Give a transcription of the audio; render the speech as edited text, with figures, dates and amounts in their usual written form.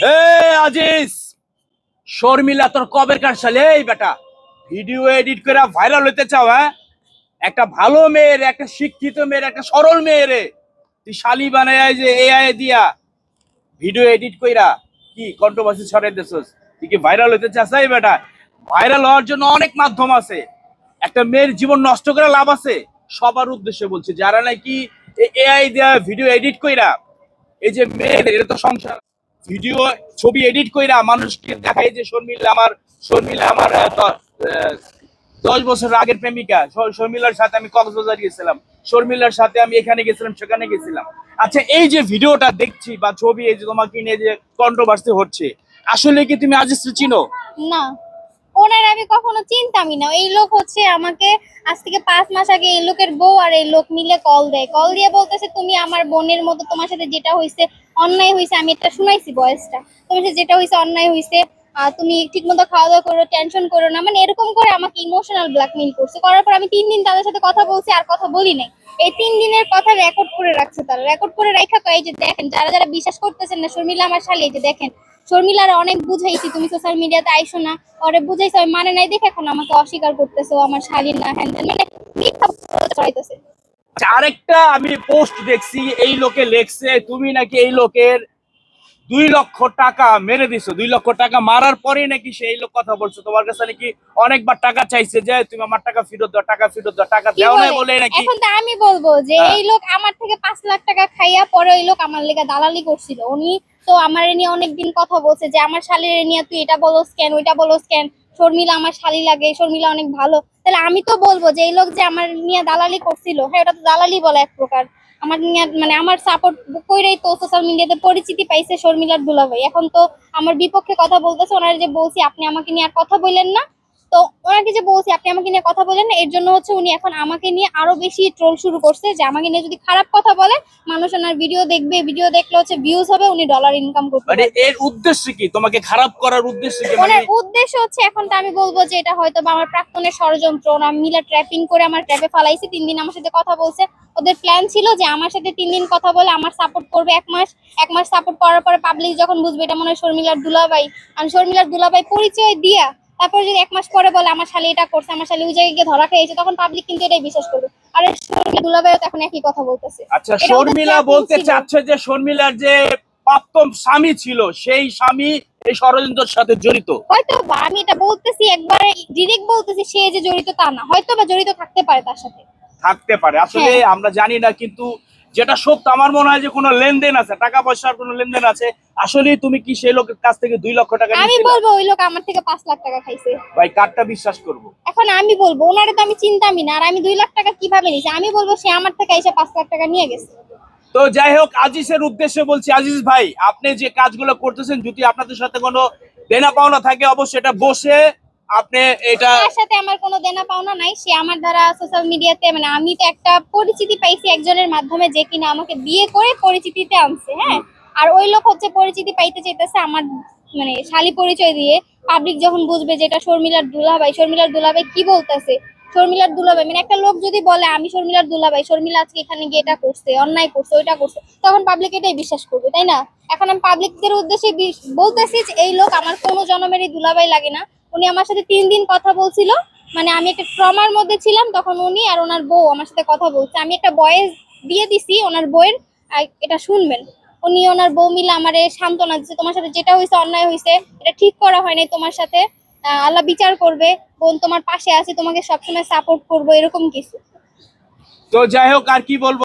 আজিজ শর্মিলা তোর কবেরকার সালে এই বেটা ভিডিও এডিট করে ভাইরাল হতে চাও? হ্যাঁ, একটা ভালো মেয়ের, একটা শিক্ষিত মেয়ের, একটা সরল মেয়েরে তুই শালি বানায় যে এআই দিয়া ভিডিও এডিট কইরা কি কন্ট্রোভার্সি ছড়াই দিছস? তুই কি ভাইরাল হতে চাস? এই বেটা, ভাইরাল হওয়ার জন্য অনেক মাধ্যম আছে। একটা মেয়ের জীবন নষ্ট করে লাভ আছে? সবার উদ্দেশ্যে বলছি, যারা নাকি এআই দিয়া ভিডিও এডিট কইরা, এই যে মেয়েদের, এটা তো সংসার, ভিডিও ছবি এডিট কইরা মানুষকে দেখায় যে শর্মিলা আমার 10 বছর আগের প্রেমিকা। শর্মিলার সাথে আমি কক্সবাজার গেছিলাম, শর্মিলার সাথে আমি এখানে গেছিলাম, সেখানে গেছিলাম। আচ্ছা, এই যে ভিডিওটা দেখছি বা ছবি, এই যে তোমাকে নিয়ে যে কন্ট্রোভার্সি হচ্ছে, আসলে কি তুমি আজিজকে চিনো? না, ওনার আমি কখনো চিনতামই না। এই লোক হচ্ছে আমাকে আজ থেকে 5 মাস আগে এই লোকের বউ আর এই লোক মিলে কল দেয়, কল দিয়ে বলতেছে তুমি আমার বোনের মতো, তোমার সাথে যেটা হয়েছে অন্যায় হয়েছে। আমি এটা শুনাইছি ভয়েসটা, তোমার সাথে যেটা হয়েছে অন্যায় হয়েছে, তুমি ঠিক মতো খাওয়া দাওয়া করো, টেনশন করো না, মানে এরকম করে আমাকে ইমোশনাল ব্ল্যাকমেইল করছে। করার পর আমি 3 দিন তাদের সাথে কথা বলছি, আর কথা বলি নাই। এই 3 দিনের কথা রেকর্ড করে রাখছে তারা, রেকর্ড করে রাখা। তো এই যে দেখেন, যারা যারা বিশ্বাস করতেছেন না শর্মিলা আমার শালি, এই যে দেখেন, শর্মিলার অনেক বুঝাইছি তুমি সোশ্যাল মিডিয়াতে আইসো না, ওরে বুঝাইছো, আমি মানে নাই দেখে এখন আমাকে অস্বীকার করতেছে ও আমার শালীন না, হ্যান ত্যান, মানে মিথ্যা ছড়াইতেছে। আচ্ছা, আরেকটা আমি পোস্ট দেখছি, এই লোকে লেখছে তুমি নাকি এই লোকের 2 লক্ষ টাকা মেরে দিছো। 2 লক্ষ টাকা মারার পরে নাকি সেই লোক কথা বলছো, তোমার কাছে নাকি অনেকবার টাকা চাইছে যে তুমি আমার টাকা ফেরত দাও, টাকা ফেরত দাও, টাকা কি দেও না বলে বলে নাকি। এখন? তো আমি বলবো যে হ্যাঁ। এই লোক আমার থেকে 5 লাখ টাকা খাইয়া পরে ওই লোক আমার লেগে দালালি করছিল। উনি তো আমার নিয়ে অনেকদিন কথা বলছে যে আমার শালীর নিয়ে তুই এটা বলোস কেন, ওইটা বলোস কেন, শর্মিলা আমার শালী লাগে, শর্মিলা অনেক ভালো। তাহলে আমি তো বলবো যে এই লোক যে আমার নিয়ে দালালি করছিল, হ্যাঁ ওটা তো দালালি বলে এক প্রকার। আমার নিয়ে মানে আমার সাপোর্ট কইরাই তো সোশ্যাল মিডিয়াতে পরিচিতি পাইছে শর্মিলার দুলাভাই। এখন তো আমার বিপক্ষে কথা বলতেছে। ওনার যে বলছি আপনি আমাকে নিয়ে আর কথা বললেন না, তো ওনাকে যে বলছি আপনি আমাকে নিয়ে কথা বলেন না, এর জন্য হচ্ছে উনি এখন আমাকে নিয়ে আরো বেশি ট্রোল শুরু করছে যে আমাকে নিয়ে যদি খারাপ কথা বলে মানুষ ওনার ভিডিও দেখবে, ভিডিও দেখলে হচ্ছে ভিউজ হবে, উনি ডলার ইনকাম করতে মানে পারবে। এর উদ্দেশ্য কি? তোমাকে খারাপ করার উদ্দেশ্য কি? মানে ওনার উদ্দেশ্য হচ্ছে, এখন তো আমি বলবো যে এটা হয়তো বা আমার প্রাক্তনের ষড়যন্ত্র। ওরা মিলা ট্র্যাপিং করে আমার ট্র্যাপে ফালাইছে। 3 দিন আমার সাথে কথা বলছে। ওদের প্ল্যান ছিল যে আমার সাথে 3 দিন কথা বলে আমার সাপোর্ট করবে 1 মাস। 1 মাস সাপোর্ট করার পরে পাবলিক যখন বুঝবে এটা মনে হয় শর্মিলার দুলাভাই, আর শর্মিলার দুলাভাই পরিচয় দিয়া তারপর যদি 1 মাস পরে বলে আমার শালি এটা করছে, আমার শালি ওই জায়গায় গিয়ে ধরা খেয়েছে, তখন পাবলিক কিন্তু এটাই বিশ্বাস করবে। আর শর্মিলা দুলাভাইও তো এখন একই কথা বলতেছে। আচ্ছা, এটা ওদের শর্মিলা ট্র্যাপিং বলতে ছিল। চাচ্ছে যে শর্মিলার যে প্রাক্তন স্বামী ছিল, সেই স্বামী এই ষড়যন্ত্রের সাথে জড়িত। হয়তো বা আমি এটা বলতেছি একবারে ডিরেক্ট বলতেছি, সে যে জড়িত তা না, হয়তো বা জড়িত থাকতে পারে তার সাথে। থাকতে পারে, আসলে হ্যাঁ, আমরা জানি না, কিন্তু যেটা সত্য আমার মনে হয় যে কোনো লেনদেন আছে, টাকা পয়সার কোনো লেনদেন আছে। আসলে তুমি কি সেই লোকের কাছ থেকে 2 লক্ষ টাকা আমি নিয়েছিলা? বলবো ওই লোক আমার থেকে 5 লাখ টাকা খাইছে। ভাই, কারটা বিশ্বাস করবো? এখন আমি বলবো ওনারে তো আমি চিন্তামি না, আর আমি 2 লাখ টাকা কিভাবে নিয়েছি? আমি বলবো সে আমার থেকে এসে 5 লাখ টাকা নিয়ে গেছে। তো যাই হোক, আজিজের উদ্দেশ্যে বলছি, আজিজ ভাই, আপনি যে কাজগুলো করতেছেন, যদি আপনাদের সাথে কোনো দেনা পাওনা থাকে, অবশ্যই এটা বসে আপনি এটা। তার সাথে আমার কোনো দেনা পাওনা নাই। সে আমার দ্বারা সোশ্যাল মিডিয়াতে, মানে আমি তো একটা পরিচিতি পাইছি একজনের মাধ্যমে, যে কিনা আমাকে বিয়ে করে পরিচিতিতে আনছে। হ্যাঁ, আর ওই লোক হচ্ছে পরিচিতি পাইতে চাইতেছে আমার মানে শালী পরিচয় দিয়ে। পাবলিক যখন বুঝবে যে এটা শর্মিলার দুলাভাই, শর্মিলার দুলাভাই কি বলতেছে, শর্মিলার দুলাভাই মানে একটা লোক যদি বলে আমি শর্মিলার দুলাভাই, শর্মিলা আজকে এখানে গিয়ে এটা করছে, অন্যায় করছে, ওইটা করছে, তখন পাবলিক এটাই বিশ্বাস করবে, তাই না? এখন আমি পাবলিকদের উদ্দেশ্যে বলতেছি যে এই লোক আমার কোনো জনমেরই দুলাভাই লাগে না। উনি আমার সাথে 3 দিন কথা বলছিল, মানে আমি একটা ট্রমার মধ্যে ছিলাম, তখন উনি আর ওনার বউ আমার সাথে কথা বলছে। আমি একটা ভয়েস দিয়ে দিছি ওনার বউয়ের, এটা শুনবেন। উনি ওনার বউ মিলে আমারে সান্ত্বনা দিচ্ছে, তোমার সাথে যেটা হয়েছে অন্যায় হয়েছে, এটা ঠিক করা হয় নাই তোমার সাথে, আল্লাহ বিচার করবে, বোন তোমার পাশে আছে, তোমাকে সবসময় সাপোর্ট করবো, এরকম কিছু। তো যাই হোক, আর কি বলবো।